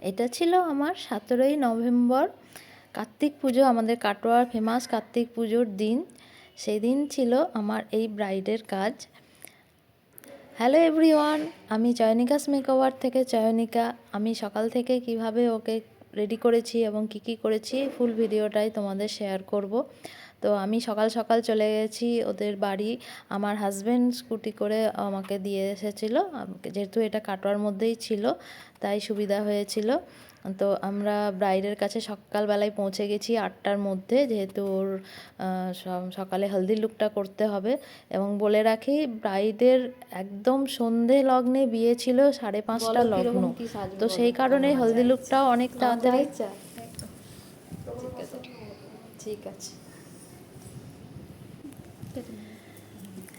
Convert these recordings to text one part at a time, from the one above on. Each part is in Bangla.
এটা ছিল আমার 17ই নভেম্বর, কার্তিক পুজো, আমাদের কাটোয়ার ফেমাস কার্তিক পুজোর দিন। সেই দিন ছিল আমার এই ব্রাইডের কাজ। হ্যালো এভরিওয়ান, আমি চয়নিকাস মেকওভার থেকে চয়নিকা। আমি সকাল থেকে কিভাবে ওকে রেডি করেছি এবং কি করেছি ফুল ভিডিওটাই তোমাদের শেয়ার করব। তো আমি সকাল সকাল চলে গেছি ওদের বাড়ি। আমার হাজব্যান্ড স্কুটি করে আমাকে দিয়ে এসেছিলো, যেহেতু এটা কাটোয়ার মধ্যেই ছিল তাই সুবিধা হয়েছিল। তো আমরা ব্রাইডের কাছে সকালবেলায় পৌঁছে গেছি 8টার মধ্যে, যেহেতু ওর সকালে হলদি লুকটা করতে হবে। এবং বলে রাখি, ব্রাইডের একদম সন্ধে লগ্নে বিয়ে ছিল, 5:30 লগ্ন। তো সেই কারণে হলদি লুকটাও অনেক তাড়াতাড়ি। ঠিক আছে,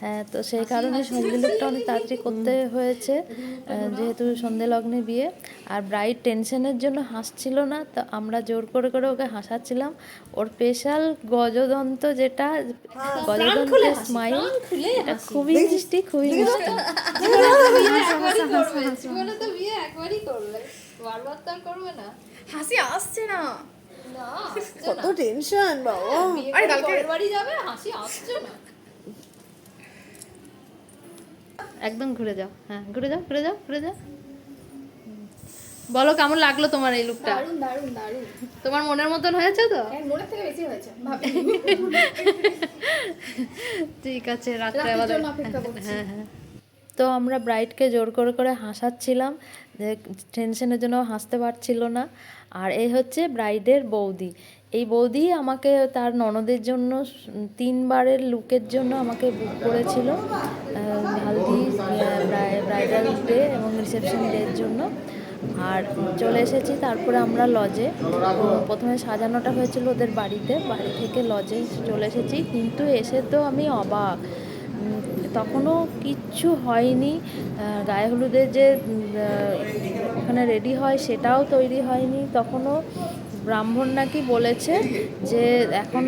হ্যাঁ, তো সেই কারণে হলদি লুকটা অনেক তাড়াতাড়ি করতে হয়েছে, যেহেতু সন্ধে লগ্নে বিয়ে। আর ব্রাইড টেনশনের জন্য হাসছিল না, তো আমরা জোর করে ওকে হাসাচ্ছিলাম। ওর স্পেশাল গজদন্ত, যেটা গজদন্তের স্মাইল, এটা খুবই মিষ্টি, খুবই মিষ্টি। হাসি আসছে না, কত টেনশন বাবা। আরে কালকে বাড়ি যাবে, হাসি আসছে না। একদম ঘুরে যাও, হ্যাঁ ঘুরে যাও, ঘুরে যাও, ঘুরে যাও। বলো কেমন লাগলো তোমার এই লুকটা? দারুণ দারুণ দারুণ, তোমার মনের মতন হয়েছে তো? মনের থেকে বেশি হয়েছে। ঠিক আছে, রাত্রে আবার হ্যাঁ হ্যাঁ। তো আমরা ব্রাইডকে জোর করে হাসাচ্ছিলাম, যে টেনশনের জন্য হাসতে পারছিল না। আর এই হচ্ছে ব্রাইডের বৌদি। এই বৌদি আমাকে তার ননদের জন্য 3বারের লুকের জন্য আমাকে বুক করেছিল, হালদি, ব্রাইডাল ডে এবং রিসেপশন ডের জন্য। আর চলে এসেছি তারপরে আমরা লজে। প্রথমে সাজানোটা হয়েছিল ওদের বাড়িতে, বাড়ি থেকে লজে চলে এসেছি। কিন্তু এসে তো আমি অবাক, তখনও কিচ্ছু হয়নি। গায়ে হলুদের যে ওখানে রেডি হয় সেটাও তৈরি হয়নি তখনও। ব্রাহ্মণ নাকি বলেছে যে এখন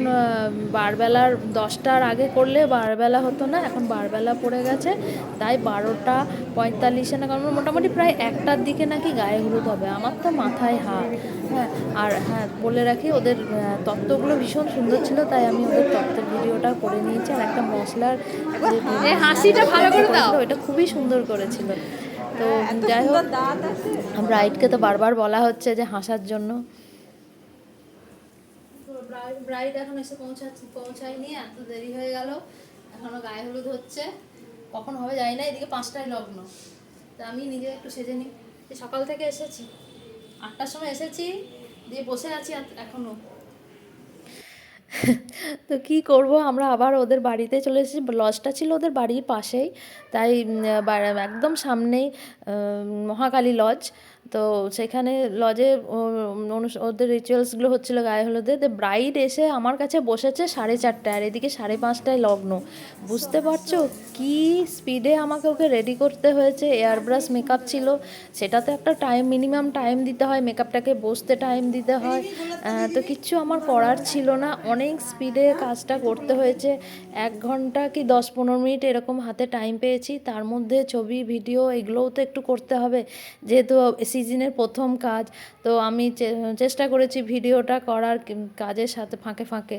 বারবেলার 10টার আগে করলে বারবেলা হতো না, এখন বারবেলা পড়ে গেছে, তাই 12:45 না, কারণ মোটামুটি প্রায় 1টার দিকে নাকি গায়ে হলুদ হবে। আমার তো মাথায় হাত। হ্যাঁ, আর হ্যাঁ বলে রাখি, ওদের তত্ত্বগুলো ভীষণ সুন্দর ছিল, তাই আমি ওদের তত্ত্বের ভিডিওটা করে নিয়েছি। আর একটা মশলার হাসিটা ভালো করে দাও, ওটা খুবই সুন্দর করেছিল। তো যাই হোক, ব্রাইডকে তো বারবার বলা হচ্ছে যে হাসার জন্য। ব্রাইড এখন এসে পৌঁছায়নি, এত দেরি হয়ে গেল, এখনো গায়ে হলুদ হচ্ছে। কখন হবে জানি না, এদিকে 5টায় লগ্ন। তা আমি নিজে একটু সেজে নিই। সকাল থেকে এসেছি, 8টার সময় এসেছি, দিয়ে বসে আছি এখনো। তো কি করব, আমরা আবার ওদের বাড়িতে চলে এসেছি। লজটা ছিল ওদের বাড়ির পাশেই, তাই একদম সামনেই মহাকালী লজ। তো সেখানে লজে ওদের রিচুয়ালসগুলো হচ্ছিলো গায়ে হলুদে। ব্রাইড এসে আমার কাছে বসেছে 4:30, আর এদিকে 5:30 লগ্ন। বুঝতে পারছো কি স্পিডে আমাকে ওকে রেডি করতে হয়েছে। এয়ার ব্রাশ মেকআপ ছিল, সেটাতে একটা মিনিমাম টাইম দিতে হয়, মেকআপটাকে বসতে টাইম দিতে হয়। তো কিচ্ছু আমার করার ছিল না, অনেক স্পিডে কাজটা করতে হয়েছে। 1 ঘন্টা কি 10-15 মিনিট এরকম হাতে টাইম পেয়েছি। তার মধ্যে ছবি ভিডিও এগুলোও তো একটু করতে হবে, যেহেতু সিজনের প্রথম কাজ। তো আমি চেষ্টা করেছি ভিডিওটা করার, কাজের সাথে ফাঁকে ফাঁকে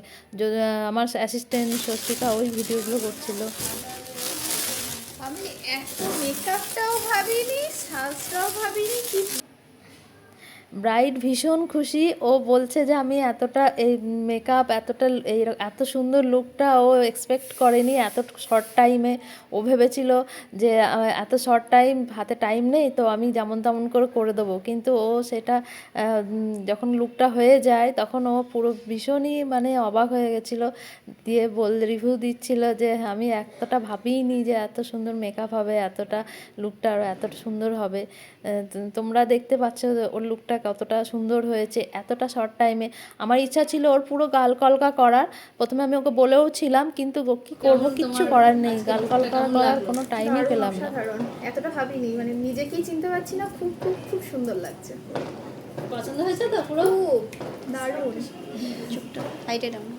আমার অ্যাসিস্ট্যান্ট স্বস্তিকা ওই ভিডিওগুলো করছিল। আমি এত মেকআপটাও ভাবিনি, সাজটাও ভাবিনি, কি ব্রাইড ভীষণ খুশি, ও বলছে যে আমি এতটা এই মেকআপ, এত সুন্দর লুকটা ও এক্সপেক্ট করেনি এত শর্ট টাইমে। ও ভেবেছিল যে এত শর্ট টাইম, হাতে টাইম নেই, তো আমি যেমন তেমন করে দেবো। কিন্তু ও সেটা যখন লুকটা হয়ে যায় তখন ও পুরো ভীষণই মানে অবাক হয়ে গেছিলো। দিয়ে রিভিউ দিচ্ছিল যে আমি এতটা ভাবিনি যে এত সুন্দর মেকআপ হবে, এতটা লুকটা আরও এতটা সুন্দর হবে। তোমরা দেখতে পাচ্ছ ওর লুকটা কতটা সুন্দর হয়েছে এতটা শর্ট টাইমে। আমার ইচ্ছা ছিল ওর পুরো গাল কলকা করার, প্রথমে আমি ওকে বলেও ছিলাম, কিন্তু কি করবো, কিচ্ছু করার নেই, গাল কলকা করার কোনো টাইমই পেলাম না। এতটা ভাবিনি, মানে নিজেকেই চিনতে পারছি না। খুব খুব খুব সুন্দর লাগছে। পছন্দ হয়েছে তো পুরো? খুব দারুণ। চুপটা হাইটে ডাউন।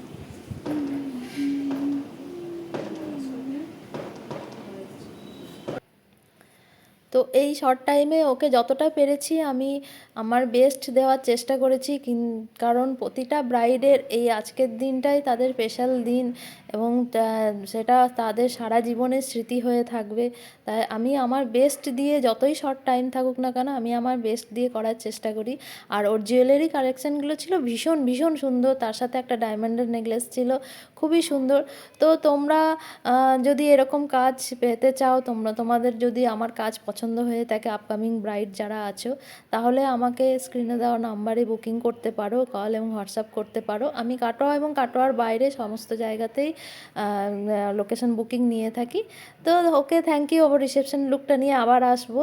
তো এই শর্ট টাইমে ওকে যতটা পেরেছি আমি আমার বেস্ট দেওয়ার চেষ্টা করেছি, কারণ প্রতিটা ব্রাইডের এই আজকের দিনটাই তাদের স্পেশাল দিন এবং সেটা তাদের সারা জীবনের স্মৃতি হয়ে থাকবে। তাই আমি আমার বেস্ট দিয়ে, যতই শর্ট টাইম থাকুক না কেন, আমি আমার বেস্ট দিয়ে করার চেষ্টা করি। আর ওর জুয়েলারি কালেকশানগুলো ছিল ভীষণ ভীষণ সুন্দর, তার সাথে একটা ডায়মন্ডের নেকলেস ছিল, খুবই সুন্দর। তো তোমরা যদি এরকম কাজ পেতে চাও, তোমাদের যদি আমার কাজ পছন্দ হয়ে থাকে, আপকামিং ব্রাইড যারা আছো, তাহলে আমাকে স্ক্রিনে দেওয়া নাম্বারে বুকিং করতে পারো, কল এবং হোয়াটসঅ্যাপ করতে পারো। আমি কাটোয়া এবং কাটোয়ার বাইরে সমস্ত জায়গাতেই লোকেশন বুকিং নিয়ে থাকি। তো ওকে, থ্যাংক ইউ। ওর রিসেপশন লুকটা নিয়ে আবার আসবো।